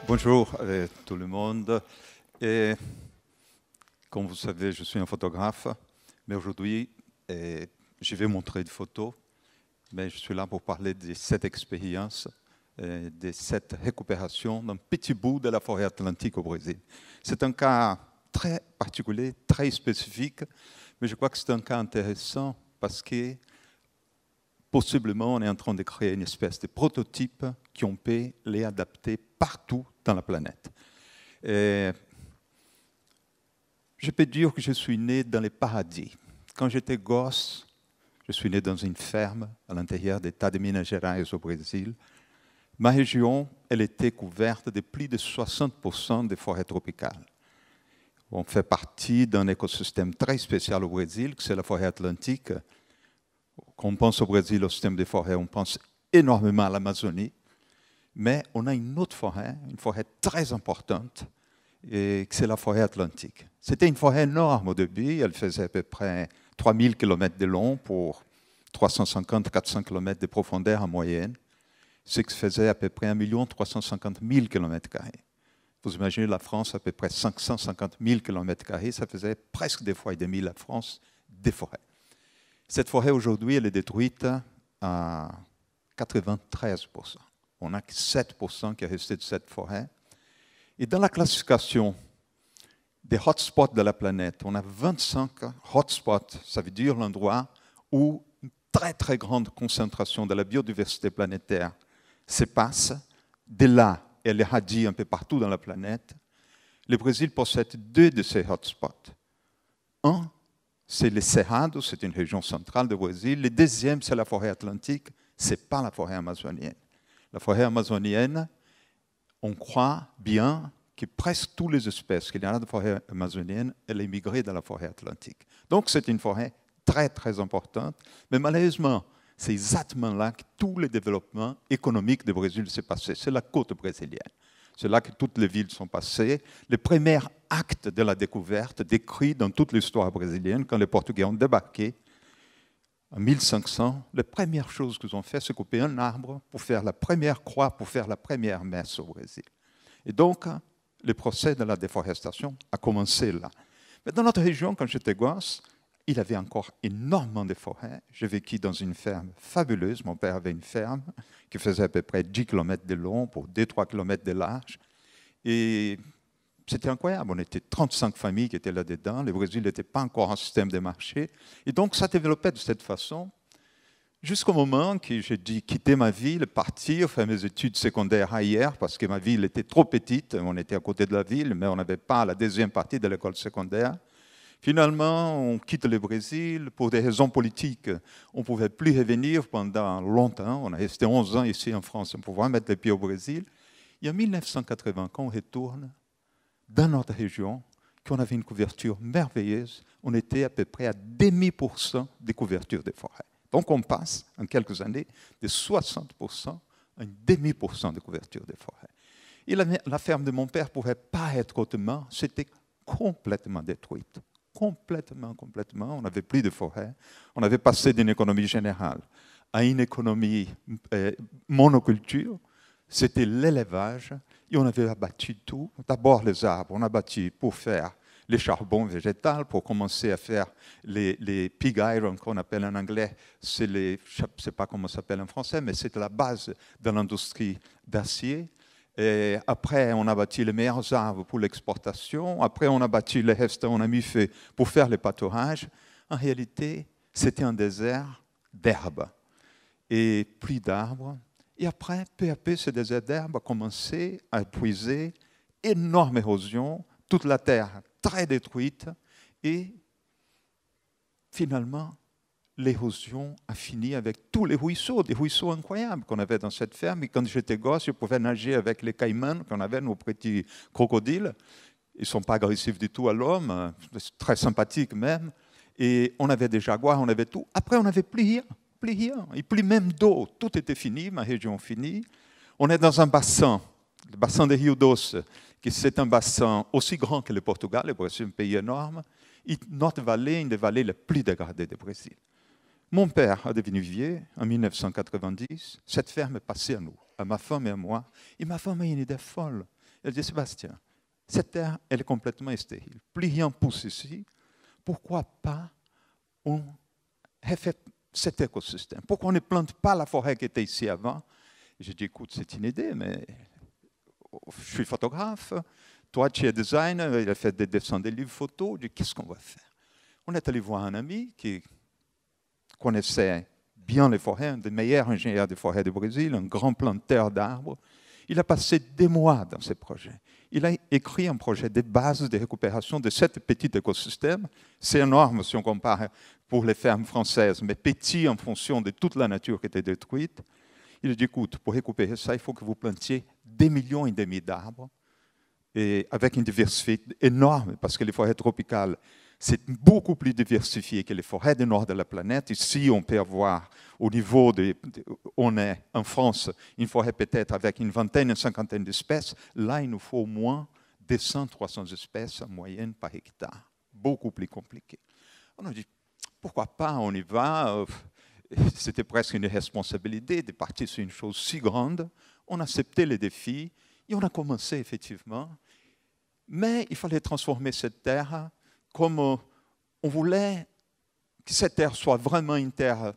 Bonjour tout le monde. Et, comme vous savez, je suis un photographe, mais aujourd'hui, je vais montrer des photos, mais je suis là pour parler de cette expérience, de cette récupération d'un petit bout de la forêt atlantique au Brésil. C'est un cas très particulier, très spécifique, mais je crois que c'est un cas intéressant parce que possiblement, on est en train de créer une espèce de prototype qu'on peut les adapter partout dans la planète. Et je peux dire que je suis né dans les paradis. Quand j'étais gosse, je suis né dans une ferme à l'intérieur de l'État de Minas Gerais au Brésil. Ma région, elle était couverte de plus de 60% de forêts tropicales. On fait partie d'un écosystème très spécial au Brésil, que c'est la forêt atlantique. Quand on pense au Brésil, au système des forêts, on pense énormément à l'Amazonie. Mais on a une autre forêt, une forêt très importante, et c'est la forêt atlantique. C'était une forêt énorme au début, elle faisait à peu près 3000 km de long pour 350-400 km de profondeur en moyenne, ce qui faisait à peu près 1 350 000 km². Vous imaginez la France, à peu près 550 000 km², ça faisait presque 2 fois et demi la France des forêts. Cette forêt, aujourd'hui, elle est détruite à 93%. On n'a que 7% qui est resté de cette forêt. Et dans la classification des hotspots de la planète, on a 25 hotspots. Ça veut dire l'endroit où une très, très grande concentration de la biodiversité planétaire se passe. De là, elle irradie un peu partout dans la planète. Le Brésil possède 2 de ces hotspots. Un, c'est le Cerrado, c'est une région centrale du Brésil. Le deuxième, c'est la forêt atlantique, ce n'est pas la forêt amazonienne. La forêt amazonienne, on croit bien que presque toutes les espèces qu'il y a dans la forêt amazonienne, elles ont migré dans la forêt atlantique. Donc c'est une forêt très, très importante. Mais malheureusement, c'est exactement là que tout le développement économique du Brésil s'est passé. C'est la côte brésilienne. C'est là que toutes les villes sont passées. Le premier acte de la découverte décrit dans toute l'histoire brésilienne, quand les Portugais ont débarqué en 1500, la première chose qu'ils ont fait, c'est couper un arbre pour faire la première croix, pour faire la première messe au Brésil. Et donc, le procès de la déforestation a commencé là. Mais dans notre région, quand j'étais gosse, il y avait encore énormément de forêts. J'ai vécu dans une ferme fabuleuse. Mon père avait une ferme qui faisait à peu près 10 km de long pour 2-3 km de large. Et c'était incroyable. On était 35 familles qui étaient là-dedans. Le Brésil n'était pas encore un système de marché. Et donc, ça développait de cette façon jusqu'au moment que j'ai dû quitter ma ville, partir, faire mes études secondaires ailleurs, parce que ma ville était trop petite. On était à côté de la ville, mais on n'avait pas la deuxième partie de l'école secondaire. Finalement, on quitte le Brésil pour des raisons politiques. On ne pouvait plus revenir pendant longtemps. On a resté 11 ans ici en France pour pouvoir mettre les pieds au Brésil. Et en 1980, quand on retourne dans notre région, qu'on avait une couverture merveilleuse, on était à peu près à 0,5% de couverture des forêts. Donc on passe en quelques années de 60% à 0,5% de couverture des forêts. Et la ferme de mon père ne pouvait pas être autrement, c'était complètement détruite. Complètement. On n'avait plus de forêt. On avait passé d'une économie générale à une économie monoculture. C'était l'élevage et on avait abattu tout. D'abord les arbres, on a abattu pour faire les charbons végétaux, pour commencer à faire les pig iron qu'on appelle en anglais. Je ne sais pas comment ça s'appelle en français, mais c'est la base de l'industrie d'acier. Et après, on a bâti les meilleurs arbres pour l'exportation. Après, on a bâti les restes, on a mis fait pour faire les pâturages. En réalité, c'était un désert d'herbes et plus d'arbres. Et après, peu à peu, ce désert d'herbes a commencé à épuiser, énorme érosion, toute la terre très détruite. Et finalement, l'érosion a fini avec tous les ruisseaux, des ruisseaux incroyables qu'on avait dans cette ferme. Et quand j'étais gosse, je pouvais nager avec les caïmans qu'on avait, nos petits crocodiles. Ils ne sont pas agressifs du tout à l'homme, très sympathiques même. Et on avait des jaguars, on avait tout. Après, on n'avait plus rien. Et plus même d'eau. Tout était fini, ma région finie. On est dans un bassin, le bassin de Rio Doce, qui c'est un bassin aussi grand que le Portugal, le Brésil est un pays énorme. Et notre vallée est une des vallées les plus dégradées du Brésil. Mon père a devenu vieux en 1990. Cette ferme est passée à nous, à ma femme et à moi. Et ma femme a une idée folle. Elle dit, Sébastien, cette terre, elle est complètement stérile. Plus rien pousse ici. Pourquoi pas on refait cet écosystème? Pourquoi on ne plante pas la forêt qui était ici avant? J'ai dit, écoute, c'est une idée, mais je suis photographe. Toi, tu es designer, il a fait des dessins, des livres photos. Je dis, qu'est-ce qu'on va faire? On est allé voir un ami qui connaissait bien les forêts, un des meilleurs ingénieurs des forêts du Brésil, un grand planteur d'arbres. Il a passé des mois dans ce projet. Il a écrit un projet de base de récupération de 7 petits écosystèmes. C'est énorme si on compare pour les fermes françaises, mais petit en fonction de toute la nature qui était détruite. Il a dit, écoute, pour récupérer ça, il faut que vous plantiez 2,5 millions d'arbres, et avec une diversité énorme, parce que les forêts tropicales, c'est beaucoup plus diversifié que les forêts du nord de la planète. Ici, on peut avoir, au niveau on est en France, une forêt peut-être avec une vingtaine, une cinquantaine d'espèces. Là, il nous faut au moins 200-300 espèces en moyenne par hectare. Beaucoup plus compliqué. On a dit, pourquoi pas, on y va. C'était presque une responsabilité de partir sur une chose si grande. On a accepté les défis et on a commencé effectivement. Mais il fallait transformer cette terre comme on voulait que cette terre soit vraiment une terre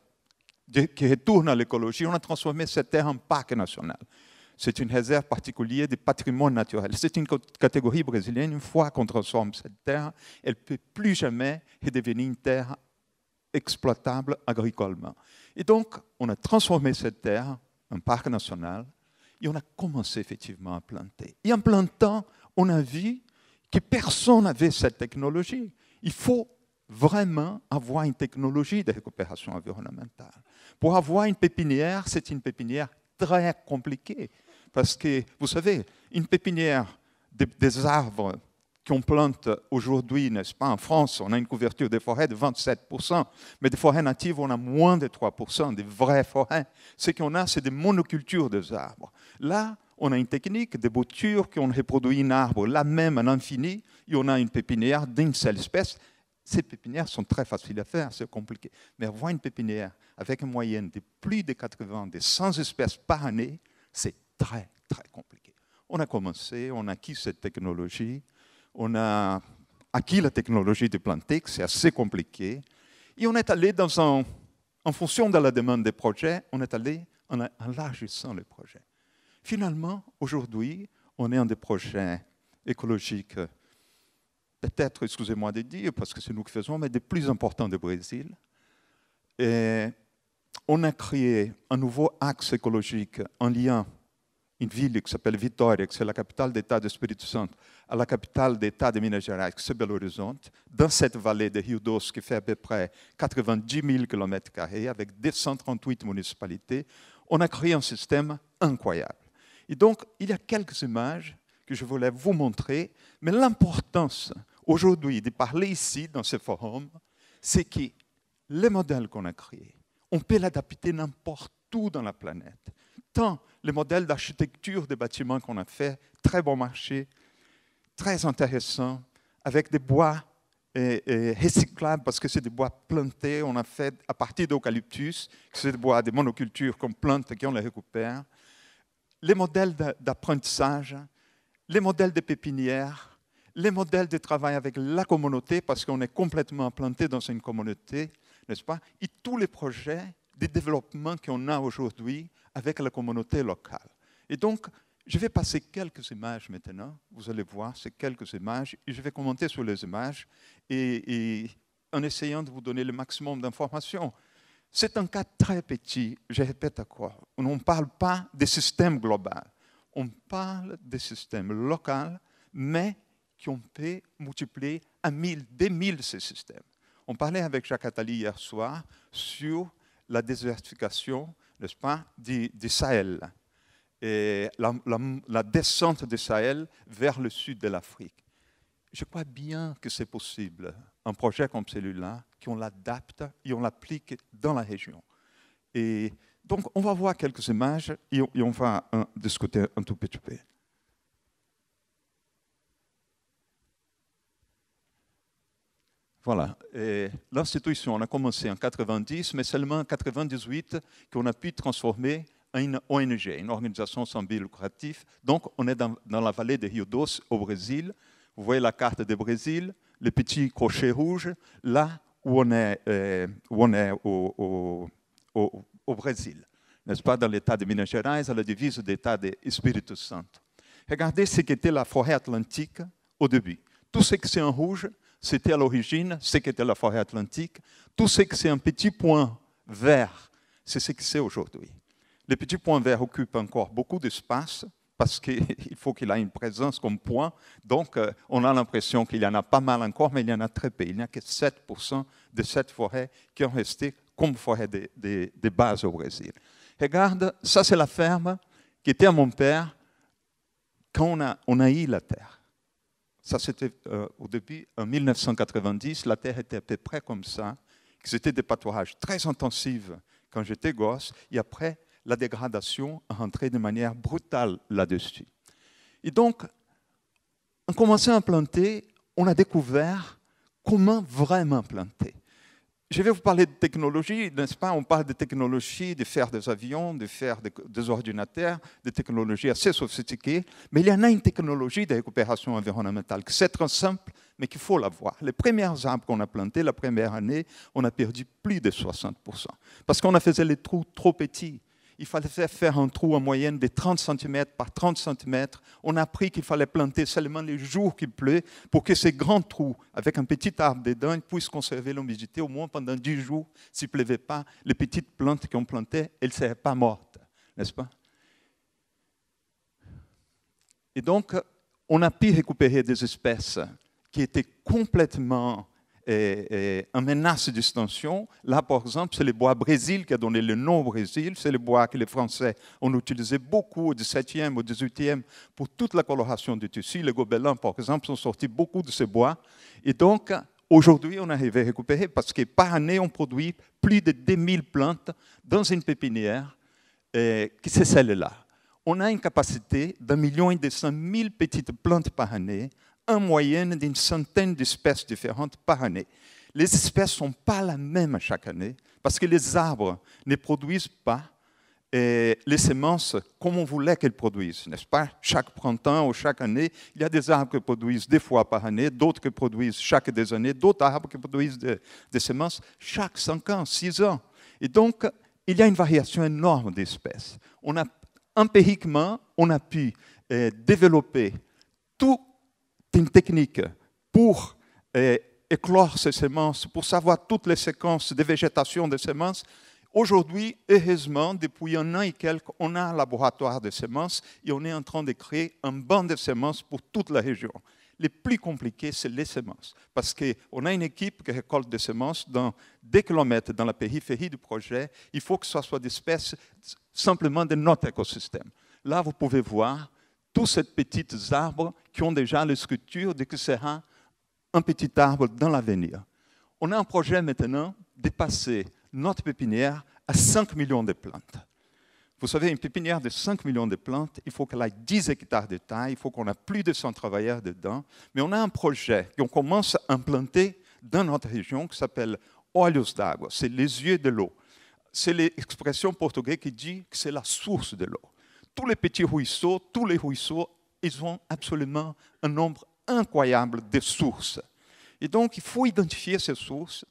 qui retourne à l'écologie. On a transformé cette terre en parc national. C'est une réserve particulière du patrimoine naturel. C'est une catégorie brésilienne. Une fois qu'on transforme cette terre, elle ne peut plus jamais redevenir une terre exploitable agricolement. Et donc, on a transformé cette terre en parc national et on a commencé effectivement à planter. Et en plantant, on a vu que personne n'avait cette technologie. Il faut vraiment avoir une technologie de récupération environnementale. Pour avoir une pépinière, c'est une pépinière très compliquée. Parce que, vous savez, une pépinière des arbres qu'on plante aujourd'hui, n'est-ce pas, en France, on a une couverture des forêts de 27%, mais des forêts natives, on a moins de 3%, des vraies forêts. Ce qu'on a, c'est des monocultures des arbres. Là, on a une technique de bouture qu'on reproduit un arbre là même à l'infini, et on a une pépinière d'une seule espèce. Ces pépinières sont très faciles à faire, c'est compliqué. Mais avoir une pépinière avec une moyenne de plus de 80, de 100 espèces par année, c'est très, très compliqué. On a commencé, on a acquis cette technologie, on a acquis la technologie de planter, c'est assez compliqué, et on est allé en fonction de la demande des projets, on est allé en élargissant les projets. Finalement, aujourd'hui, on est en des projets écologiques, peut-être, excusez-moi de dire, parce que c'est nous qui faisons, mais des plus importants du Brésil. Et on a créé un nouveau axe écologique en lien, une ville qui s'appelle Vitória, qui c'est la capitale d'État de Espírito Santo, à la capitale d'État de Minas Gerais, qui c'est Belo Horizonte, dans cette vallée de Rio Doce qui fait à peu près 90 000 km², avec 238 municipalités, on a créé un système incroyable. Et donc, il y a quelques images que je voulais vous montrer, mais l'importance aujourd'hui de parler ici, dans ce forum, c'est que les modèles qu'on a créés, on peut l'adapter n'importe où dans la planète. Tant les modèles d'architecture des bâtiments qu'on a fait, très bon marché, très intéressant, avec des bois recyclables, parce que c'est des bois plantés, on a fait à partir d'eucalyptus, c'est des bois de monoculture qu'on plante et qu'on les récupère. Les modèles d'apprentissage, les modèles de pépinière, les modèles de travail avec la communauté, parce qu'on est complètement implanté dans une communauté, n'est-ce pas? Et tous les projets de développement qu'on a aujourd'hui avec la communauté locale. Et donc, je vais passer quelques images maintenant. Vous allez voir ces quelques images et je vais commenter sur les images et en essayant de vous donner le maximum d'informations. C'est un cas très petit, je répète encore. On ne parle pas des systèmes globaux. On parle des systèmes locaux, mais qu'on peut multiplier à 1000, 2000 ces systèmes. On parlait avec Jacques Attali hier soir sur la désertification, n'est-ce pas, du Sahel et la descente du Sahel vers le sud de l'Afrique. Je crois bien que c'est possible, un projet comme celui-là, qu'on l'adapte et on l'applique dans la région. Et donc, on va voir quelques images et on va discuter un tout petit peu. Voilà. L'institution, on a commencé en 90, mais seulement en 98 qu'on a pu transformer une ONG, une organisation sans but lucratif. Donc, on est dans la vallée de Rio Doce, au Brésil. Vous voyez la carte du Brésil, le petit crochet rouge, là où on est, au Brésil, n'est-ce pas, dans l'État de Minas Gerais, à la divise de l'État de Espírito Santo. Regardez ce qu'était la forêt atlantique au début. Tout ce qui c'est en rouge, c'était à l'origine ce qu'était la forêt atlantique. Tout ce qui c'est un petit point vert, c'est ce que c'est aujourd'hui. Le petit point vert occupe encore beaucoup d'espace parce qu'il faut qu'il ait une présence comme point. Donc, on a l'impression qu'il y en a pas mal encore, mais il y en a très peu. Il n'y a que 7% de cette forêt qui ont resté comme forêt de base au Brésil. Regarde, ça c'est la ferme qui était à mon père quand on a eu la terre. Ça c'était au début, en 1990, la terre était à peu près comme ça. C'était des pâturages très intensifs quand j'étais gosse, et après, la dégradation a rentré de manière brutale là-dessus. Et donc, en commençant à planter, on a découvert comment vraiment planter. Je vais vous parler de technologie, n'est-ce pas? On parle de technologie, de faire des avions, de faire des ordinateurs, de technologies assez sophistiquées, mais il y en a une technologie de récupération environnementale qui c'est très simple, mais qu'il faut l'avoir. Les premiers arbres qu'on a plantés, la première année, on a perdu plus de 60%, parce qu'on a fait les trous trop petits. Il fallait faire un trou en moyenne de 30 cm par 30 cm. On a appris qu'il fallait planter seulement les jours qu'il pleut pour que ces grands trous, avec un petit arbre dedans, puissent conserver l'humidité au moins pendant 10 jours. S'il ne pleuvait pas, les petites plantes qu'on plantait, elles ne seraient pas mortes, n'est-ce pas? Et donc, on a pu récupérer des espèces qui étaient complètement en menace d'extinction. Là, par exemple, c'est le bois Brésil qui a donné le nom au Brésil. C'est le bois que les Français ont utilisé beaucoup au XVIIe, au XVIIIe pour toute la coloration du tissu. Les gobelins, par exemple, sont sortis beaucoup de ce bois. Et donc, aujourd'hui, on arrive à récupérer parce que par année, on produit plus de 2000 plantes dans une pépinière qui c'est celle-là. On a une capacité d'1,2 million de petites plantes par année, en moyenne d'une centaine d'espèces différentes par année. Les espèces ne sont pas les mêmes chaque année parce que les arbres ne produisent pas les semences comme on voulait qu'elles produisent, n'est-ce pas? Chaque printemps ou chaque année, il y a des arbres qui produisent 2 fois par année, d'autres qui produisent chaque 2 années, d'autres arbres qui produisent des semences chaque 5 ans, 6 ans. Et donc, il y a une variation énorme d'espèces. Empiriquement, on a pu développer toute une technique pour éclore ces semences, pour savoir toutes les séquences de végétation des semences. Aujourd'hui, heureusement, depuis 1 an et quelques, on a un laboratoire de semences et on est en train de créer un banc de semences pour toute la région. Le plus compliqué, c'est les semences, parce qu'on a une équipe qui récolte des semences dans des kilomètres dans la périphérie du projet. Il faut que ce soit des espèces simplement de notre écosystème. Là, vous pouvez voir tous ces petits arbres qui ont déjà la structure de ce que sera un petit arbre dans l'avenir. On a un projet maintenant de passer notre pépinière à 5 millions de plantes. Vous savez, une pépinière de 5 millions de plantes, il faut qu'elle ait 10 hectares de taille, il faut qu'on ait plus de 100 travailleurs dedans. Mais on a un projet qu'on commence à implanter dans notre région qui s'appelle Olhos d'Água, c'est les yeux de l'eau. C'est l'expression portugaise qui dit que c'est la source de l'eau. Tous les petits ruisseaux, tous les ruisseaux, ils ont absolument un nombre incroyable de sources. Et donc, il faut identifier ces sources.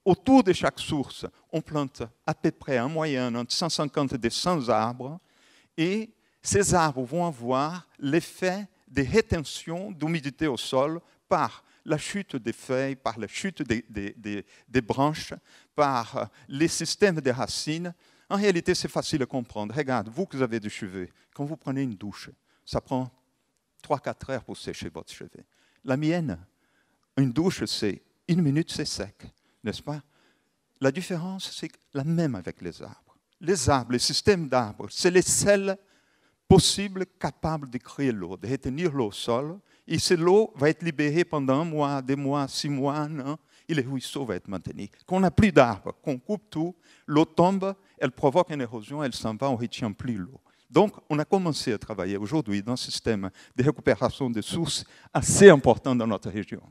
Autour de chaque source, on plante à peu près en moyenne entre 150 et 100 arbres. Et ces arbres vont avoir l'effet de rétention d'humidité au sol par la chute des feuilles, par la chute des branches, par les systèmes de racines. En réalité, c'est facile à comprendre. Regarde, vous qui avez des cheveux, quand vous prenez une douche, ça prend 3-4 heures pour sécher votre cheveu. La mienne, une douche, c'est 1 minute, c'est sec, n'est-ce pas? La différence, c'est la même avec les arbres. Les arbres, les systèmes d'arbres, c'est les seuls possibles capables de créer l'eau, de retenir l'eau au sol. Et cette eau va être libérée pendant 1 mois, 2 mois, 6 mois, 1 an, et le ruisseau va être maintenu. Quand on n'a plus d'arbres, qu'on coupe tout, l'eau tombe, elle provoque une érosion, elle s'en va, on ne retient plus l'eau. Donc, on a commencé à travailler aujourd'hui dans un système de récupération de sources assez important dans notre région.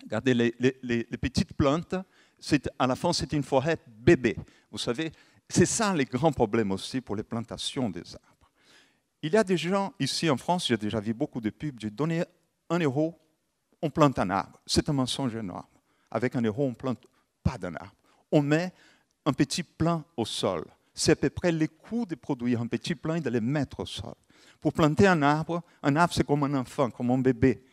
Regardez, les petites plantes, à la fin, c'est une forêt bébé. Vous savez, c'est ça les grands problèmes aussi pour les plantations des arbres. Il y a des gens ici en France, j'ai déjà vu beaucoup de pubs, j'ai donné 1 €, on plante un arbre. C'est un mensonge énorme. Avec 1 €, on ne plante pas d'un arbre. On met un petit plant au sol. C'est à peu près le coût de produire un petit plant et de le mettre au sol. Pour planter un arbre c'est comme un enfant, comme un bébé.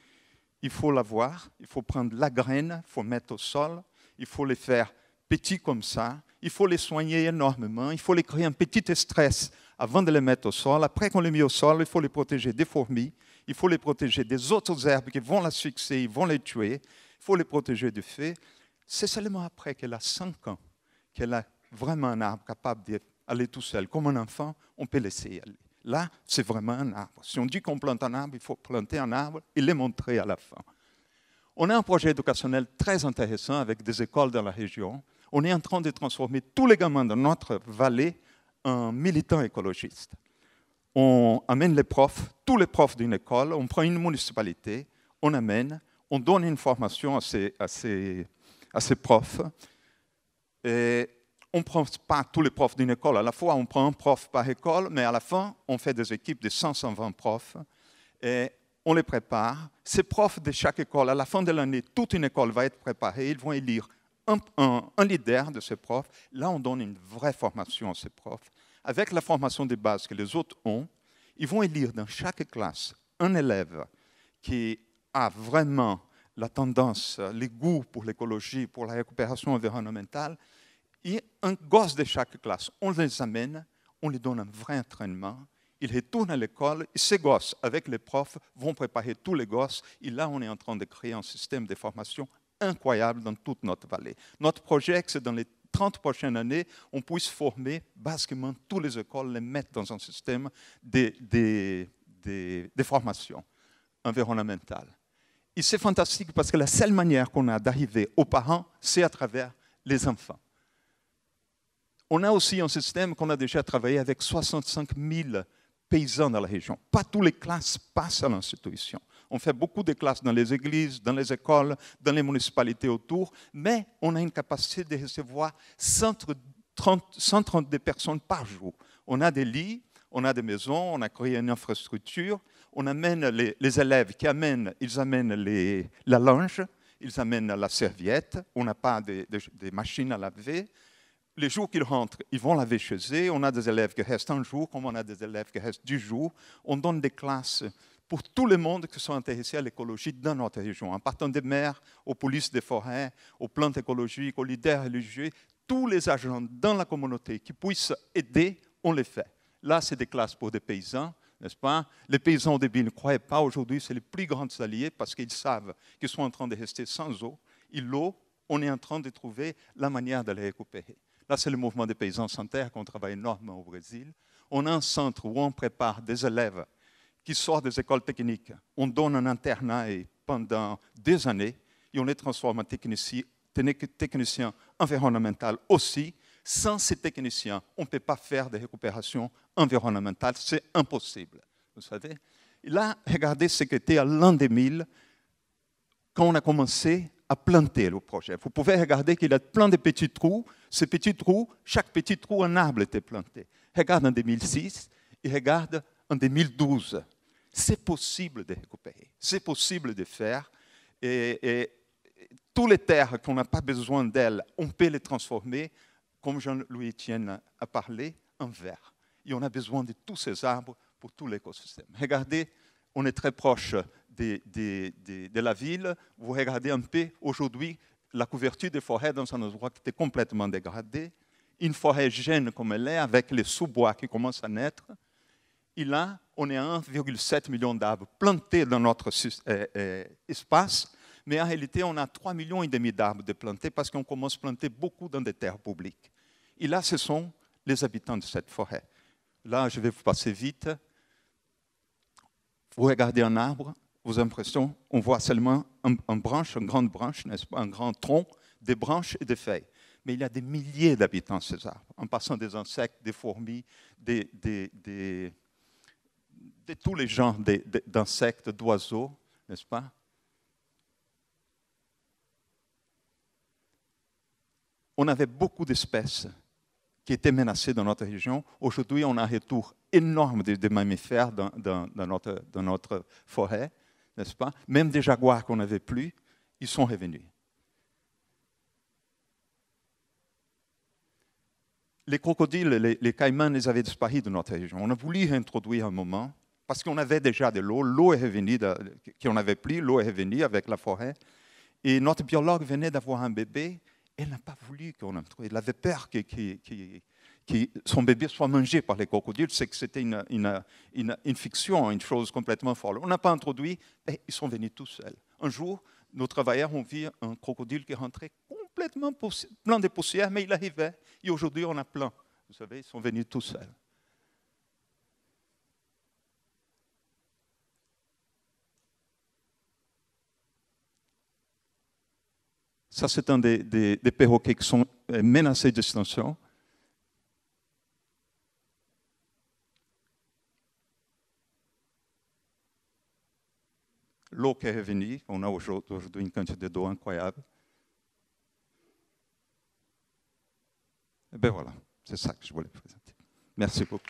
Il faut l'avoir, il faut prendre la graine, il faut mettre au sol, il faut les faire petits comme ça, il faut les soigner énormément, il faut les créer un petit stress avant de les mettre au sol. Après qu'on les met au sol, il faut les protéger des fourmis, il faut les protéger des autres herbes qui vont l'asphyxier, ils vont les tuer, il faut les protéger du feu. C'est seulement après qu'elle a 5 ans qu'elle a vraiment un arbre capable d'aller tout seul. Comme un enfant, on peut laisser y aller. Là, c'est vraiment un arbre. Si on dit qu'on plante un arbre, il faut planter un arbre et le montrer à la fin. On a un projet éducationnel très intéressant avec des écoles dans la région. On est en train de transformer tous les gamins de notre vallée en militants écologistes. On amène les profs, tous les profs d'une école, on prend une municipalité, on amène, on donne une formation à ces profs. Et on ne prend pas tous les profs d'une école à la fois, on prend un prof par école, mais à la fin, on fait des équipes de 100-120 profs et on les prépare. Ces profs de chaque école, à la fin de l'année, toute une école va être préparée, ils vont élire un leader de ces profs. Là, on donne une vraie formation à ces profs. Avec la formation de base que les autres ont, ils vont élire dans chaque classe un élève qui a vraiment la tendance, le goût pour l'écologie, pour la récupération environnementale, et un gosse de chaque classe, on les amène, on lui donne un vrai entraînement, ils retournent à l'école, et ces gosses, avec les profs, vont préparer tous les gosses, et là, on est en train de créer un système de formation incroyable dans toute notre vallée. Notre projet, c'est dans les 30 prochaines années, on puisse former basiquement toutes les écoles, les mettre dans un système de formation environnementale. Et c'est fantastique parce que la seule manière qu'on a d'arriver aux parents, c'est à travers les enfants. On a aussi un système qu'on a déjà travaillé avec 65 000 paysans dans la région. Pas toutes les classes passent à l'institution. On fait beaucoup de classes dans les églises, dans les écoles, dans les municipalités autour, mais on a une capacité de recevoir 132 personnes par jour. On a des lits, on a des maisons, on a créé une infrastructure, on amène les élèves qui amènent, ils amènent la linge, ils amènent la serviette, on n'a pas de machines à laver. Les jours qu'ils rentrent, ils vont laver chez eux. On a des élèves qui restent un jour, comme on a des élèves qui restent 10 jours. On donne des classes pour tout le monde qui sont intéressés à l'écologie dans notre région, en partant des maires, aux polices des forêts, aux plantes écologiques, aux leaders religieux. Tous les agents dans la communauté qui puissent aider, on les fait. Là, c'est des classes pour des paysans, n'est-ce pas? Les paysans au début ne croyaient pas. Aujourd'hui, c'est les plus grands alliés parce qu'ils savent qu'ils sont en train de rester sans eau. Et l'eau, on est en train de trouver la manière de la récupérer. Là, c'est le mouvement des paysans sans terre qu'on travaille énormément au Brésil. On a un centre où on prépare des élèves qui sortent des écoles techniques. On donne un internat pendant des années et on les transforme en techniciens environnementaux aussi. Sans ces techniciens, on ne peut pas faire de récupération environnementale. C'est impossible. Vous savez? Et là, regardez ce qu'était à l'an 2000 quand on a commencé à planter le projet. Vous pouvez regarder qu'il y a plein de petits trous. Ces petits trous, chaque petit trou, un arbre était planté. Regarde en 2006 et regarde en 2012. C'est possible de récupérer, c'est possible de faire. Et toutes les terres qu'on n'a pas besoin d'elles, on peut les transformer, comme Jean-Louis Etienne a parlé, en verre. Et on a besoin de tous ces arbres pour tout l'écosystème. Regardez, on est très proche de la ville. Vous regardez un peu aujourd'hui la couverture des forêts dans un endroit qui était complètement dégradé. Une forêt jeune comme elle est, avec les sous-bois qui commencent à naître. Et là, on est à 1,7 million d'arbres plantés dans notre espace. Mais en réalité, on a 3,5 millions d'arbres de plantés parce qu'on commence à planter beaucoup dans des terres publiques. Et là, ce sont les habitants de cette forêt. Là, je vais vous passer vite. Vous regardez un arbre, vous avez l'impression, on voit seulement une branche, une grande branche, n'est-ce pas, un grand tronc, des branches et des feuilles. Mais il y a des milliers d'habitants ces arbres, en passant des insectes, des fourmis, de tous les genres d'insectes, d'oiseaux, n'est-ce pas? On avait beaucoup d'espèces qui étaient menacés dans notre région. Aujourd'hui, on a un retour énorme des mammifères dans notre forêt, n'est-ce pas? Même des jaguars qu'on n'avait plus, ils sont revenus. Les crocodiles, les caïmans, ils avaient disparu de notre région. On a voulu réintroduire un moment, parce qu'on avait déjà de l'eau. L'eau est revenue, qu'on n'avait plus, l'eau est revenue avec la forêt. Et notre biologue venait d'avoir un bébé, elle n'a pas voulu qu'on introduise. Elle avait peur que son bébé soit mangé par les crocodiles. C'est que c'était une fiction, une chose complètement folle. On n'a pas introduit, et ils sont venus tout seuls. Un jour, nos travailleurs ont vu un crocodile qui rentrait complètement plein de poussière, mais il arrivait. Et aujourd'hui, on a plein. Vous savez, ils sont venus tout seuls. Ça, c'est un des perroquets qui sont menacés d'extinction. L'eau qui est revenue, on a aujourd'hui une quantité d'eau incroyable. Et bien voilà, c'est ça que je voulais présenter. Merci beaucoup.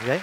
Okay.